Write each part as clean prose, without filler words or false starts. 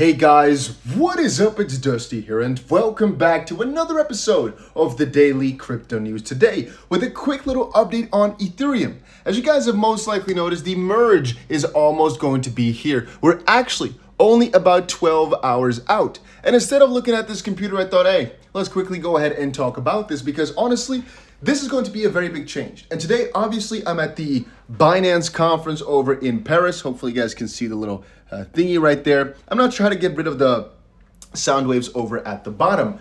Hey guys, what is up? It's Dusty here and welcome back to another episode of the Daily Crypto News. Today with a quick little update on Ethereum. As you guys have most likely noticed, the merge is almost going to be here. We're actually only about 12 hours out. And instead of looking at this computer, I thought, hey, let's quickly go ahead and talk about this because honestly, this is going to be a very big change. And today, obviously, I'm at the Binance conference over in Paris. Hopefully you guys can see the little thingy right there. I'm not trying to get rid of the sound waves over at the bottom,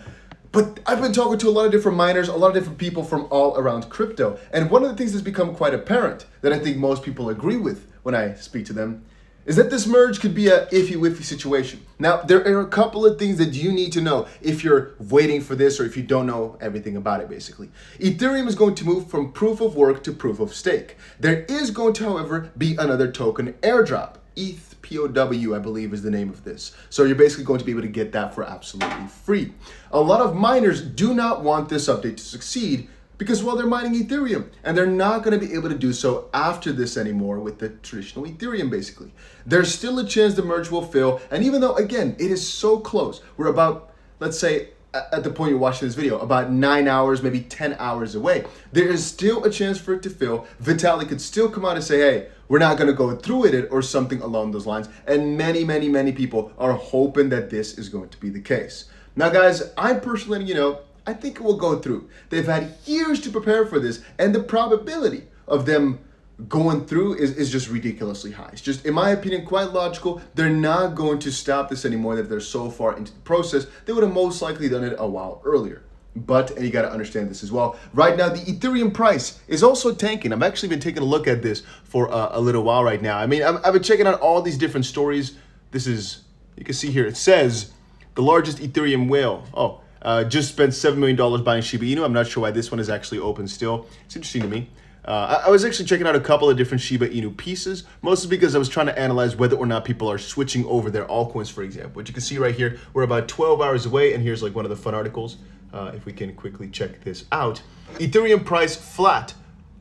but I've been talking to a lot of different miners, a lot of different people from all around crypto. And one of the things that's become quite apparent that I think most people agree with when I speak to them is that this merge could be a iffy-wiffy situation. Now, there are a couple of things that you need to know if you're waiting for this or if you don't know everything about it, basically. Ethereum is going to move from proof of work to proof of stake. There is going to, however, be another token airdrop. ETH POW, I believe, is the name of this. So you're basically going to be able to get that for absolutely free. A lot of miners do not want this update to succeed because, well, they're mining Ethereum and they're not going to be able to do so after this anymore with the traditional Ethereum, basically. There's still a chance the merge will fail. And even though, again, it is so close, we're about, let's say, at the point you're watching this video, about 9 hours, maybe 10 hours away, there is still a chance for it to fail. Vitalik could still come out and say, hey, we're not going to go through with it or something along those lines. And many people are hoping that this is going to be the case. Now, guys, I'm personally letting you know, I think it will go through. They've had years to prepare for this, and the probability of them going through is just ridiculously high. It's just, in my opinion, quite logical. They're not going to stop this anymore that they're so far into the process. They would have most likely done it a while earlier. But, and you got to understand this as well, right now the Ethereum price is also tanking. I've actually been taking a look at this for a little while right now. I mean, I've been checking out all these different stories. This is, you can see here, it says the largest Ethereum whale. Just spent $7 million buying Shiba Inu. I'm not sure why this one is actually open still. It's interesting to me. I was actually checking out a couple of different Shiba Inu pieces, mostly because I was trying to analyze whether or not people are switching over their altcoins, for example. Which you can see right here, we're about 12 hours away, and here's like one of the fun articles. If we can quickly check this out. Ethereum price flat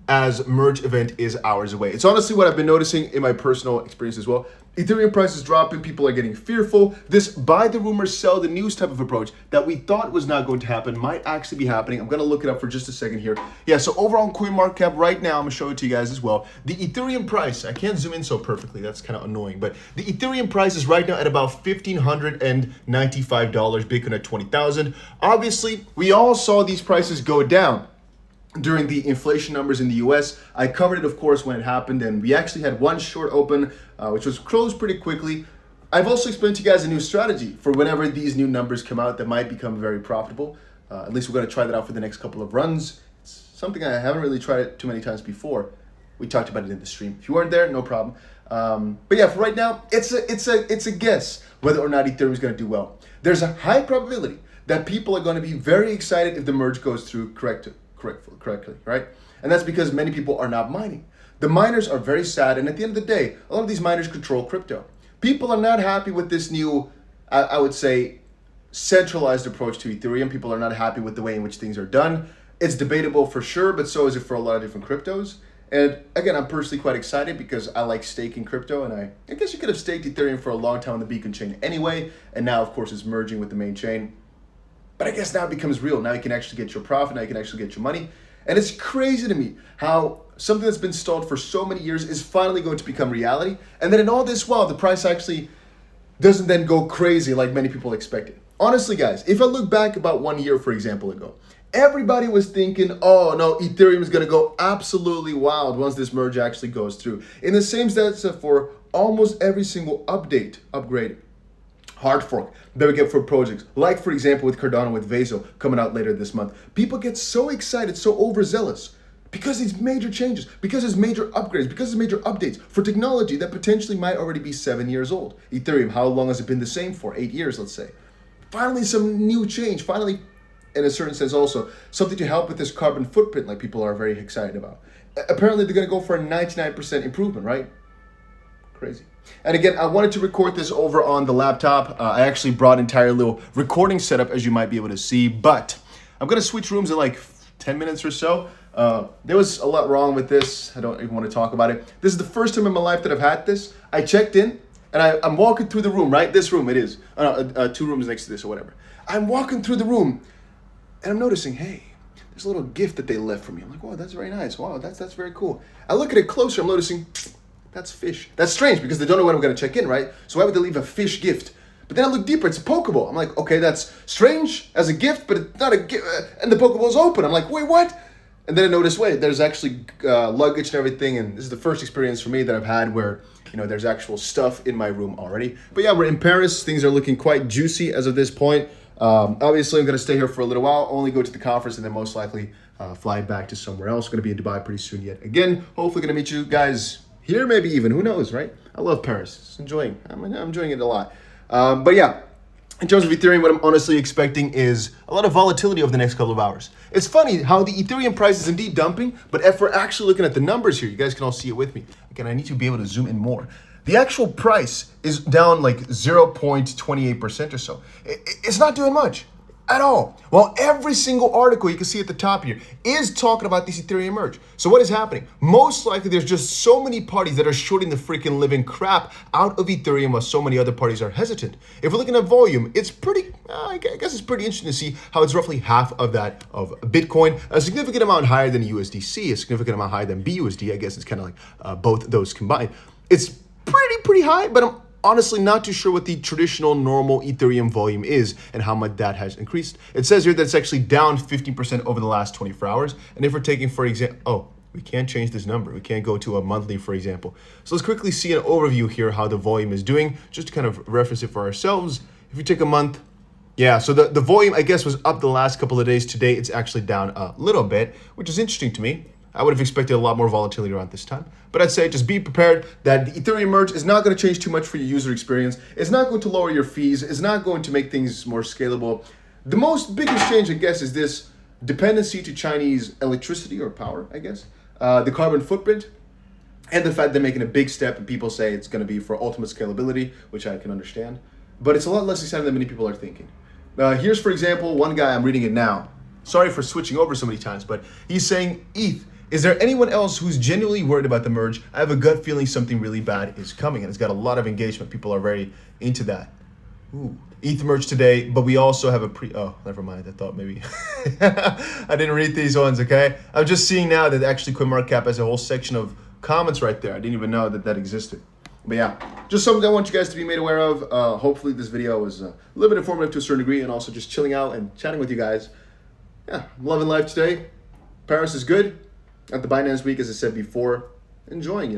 as merge event is hours away. It's honestly what I've been noticing in my personal experience as well. Ethereum price is dropping, people are getting fearful. This buy the rumors, sell the news type of approach that we thought was not going to happen might actually be happening. I'm gonna look it up for just a second here. Yeah, so over on CoinMarketCap right now, I'm gonna show it to you guys as well. The Ethereum price, I can't zoom in so perfectly, that's kind of annoying, but the Ethereum price is right now at about $1,595, Bitcoin at 20,000. Obviously, we all saw these prices go down during the inflation numbers in the US. I covered it, of course, when it happened, and we actually had one short open, which was closed pretty quickly. I've also explained to you guys a new strategy for whenever these new numbers come out that might become very profitable. At least we're going to try that out for the next couple of runs. It's something I haven't really tried it too many times before. We talked about it in the stream. If you weren't there, no problem. But yeah, for right now, it's a guess whether or not Ethereum is going to do well. There's a high probability that people are going to be very excited if the merge goes through correctly, right? And that's because many people are not mining. The miners are very sad, and at the end of the day, a lot of these miners control crypto. People are not happy with this new, I would say, centralized approach to Ethereum. People are not happy with the way in which things are done. It's debatable for sure, but so is it for a lot of different cryptos. And again, I'm personally quite excited because I like staking crypto, and I guess you could have staked Ethereum for a long time on the Beacon chain anyway, and now, of course, it's merging with the main chain. But I guess now it becomes real. Now you can actually get your profit. Now you can actually get your money. And it's crazy to me how something that's been stalled for so many years is finally going to become reality. And then in all this while, the price actually doesn't then go crazy like many people expected. Honestly, guys, if I look back about 1 year, for example, ago, everybody was thinking, oh no, Ethereum is going to go absolutely wild once this merge actually goes through. In the same sense for almost every single upgrade, hard fork that we get for projects, like for example with Cardano with Vaso coming out later this month. People get so excited, so overzealous because these major changes, because there's major upgrades, because there's major updates for technology that potentially might already be 7 years old. Ethereum, how long has it been the same for? 8 years, let's say. Finally, some new change. Finally, in a certain sense also, something to help with this carbon footprint like people are very excited about. Apparently, they're going to go for a 99% improvement, right? Crazy. And again, I wanted to record this over on the laptop. I actually brought an entire little recording setup, as you might be able to see, but I'm going to switch rooms in like 10 minutes or so. There was a lot wrong with this. I don't even want to talk about it. This is the first time in my life that I've had this. I checked in And I'm walking through the room, right? This room it is. 2 rooms next to this or whatever. I'm walking through the room and I'm noticing, hey, there's a little gift that they left for me. I'm like, wow, that's very nice. Wow, that's very cool. I look at it closer, I'm noticing, that's fish. That's strange because they don't know when I'm gonna check in, right? So why would they leave a fish gift? But then I look deeper, it's a Pokeball. I'm like, okay, that's strange as a gift, but it's not a gift. And the Pokeball's open. I'm like, wait, what? And then I noticed, wait, there's actually luggage and everything. And this is the first experience for me that I've had where, there's actual stuff in my room already. But yeah, we're in Paris. Things are looking quite juicy as of this point. Obviously, I'm going to stay here for a little while, only go to the conference, and then most likely fly back to somewhere else. Going to be in Dubai pretty soon yet again. Hopefully going to meet you guys here, maybe even. Who knows, right? I love Paris. It's enjoying. I'm enjoying it a lot. But yeah, in terms of Ethereum, what I'm honestly expecting is a lot of volatility over the next couple of hours. It's funny how the Ethereum price is indeed dumping, but if we're actually looking at the numbers here, you guys can all see it with me. Again, I need to be able to zoom in more. The actual price is down like 0.28% or so. It's not doing much at all. Well, every single article you can see at the top here is talking about this Ethereum merge. So what is happening? Most likely there's just so many parties that are shorting the freaking living crap out of Ethereum while so many other parties are hesitant. If we're looking at volume, it's pretty, I guess it's pretty interesting to see how it's roughly half of that of Bitcoin, a significant amount higher than USDC, a significant amount higher than BUSD. I guess it's kind of like both those combined. It's pretty high, but I'm honestly not too sure what the traditional normal Ethereum volume is and how much that has increased. It says here that it's actually down 15% over the last 24 hours. And if we're taking, for example, we can't change this number. We can't go to a monthly, for example. So let's quickly see an overview here how the volume is doing, just to kind of reference it for ourselves. If we take a month, yeah, so the volume, I guess, was up the last couple of days. Today, it's actually down a little bit, which is interesting to me. I would have expected a lot more volatility around this time. But I'd say just be prepared that the Ethereum merge is not going to change too much for your user experience. It's not going to lower your fees. It's not going to make things more scalable. The most biggest change, I guess, is this dependency to Chinese electricity or power, I guess. The carbon footprint and the fact they're making a big step and people say it's going to be for ultimate scalability, which I can understand. But it's a lot less exciting than many people are thinking. Here's, for example, one guy, I'm reading it now. Sorry for switching over so many times, but he's saying, ETH, is there anyone else who's genuinely worried about the merge? I have a gut feeling something really bad is coming, and it's got a lot of engagement. People are very into that. Ooh, ETH merge today, but we also have a oh, never mind. I thought maybe I didn't read these ones, okay? I'm just seeing now that actually CoinMarketCap has a whole section of comments right there. I didn't even know that that existed. But yeah, just something I want you guys to be made aware of. Hopefully this video was a little bit informative to a certain degree, and also just chilling out and chatting with you guys. Yeah, I'm loving life today. Paris is good. At the Binance week, as I said before, enjoying,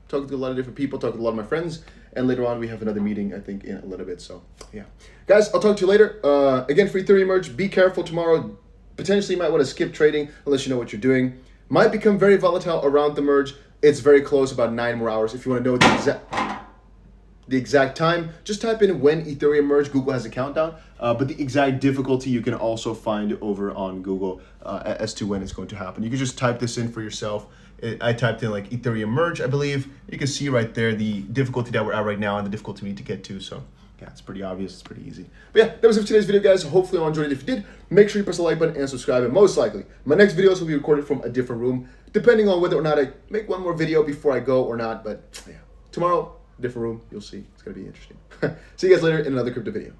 talking to a lot of different people, talking to a lot of my friends, and later on we have another meeting, I think, in a little bit. So yeah, guys, I'll talk to you later. Again, for Ethereum merge, be careful tomorrow. Potentially you might want to skip trading unless you know what you're doing. Might become very volatile around the merge. It's very close, about 9 more hours. If you want to know the exact time, just type in when Ethereum merge. Google has a countdown, but the exact difficulty you can also find over on Google as to when it's going to happen. You can just type this in for yourself. I typed in like Ethereum merge, I believe. You can see right there the difficulty that we're at right now and the difficulty we need to get to. So yeah, it's pretty obvious. It's pretty easy. But yeah, that was it for today's video, guys. Hopefully you all enjoyed it. If you did, make sure you press the like button and subscribe. And most likely, my next videos will be recorded from a different room, depending on whether or not I make one more video before I go or not. But yeah, tomorrow, different room, you'll see. It's going to be interesting. See you guys later in another crypto video.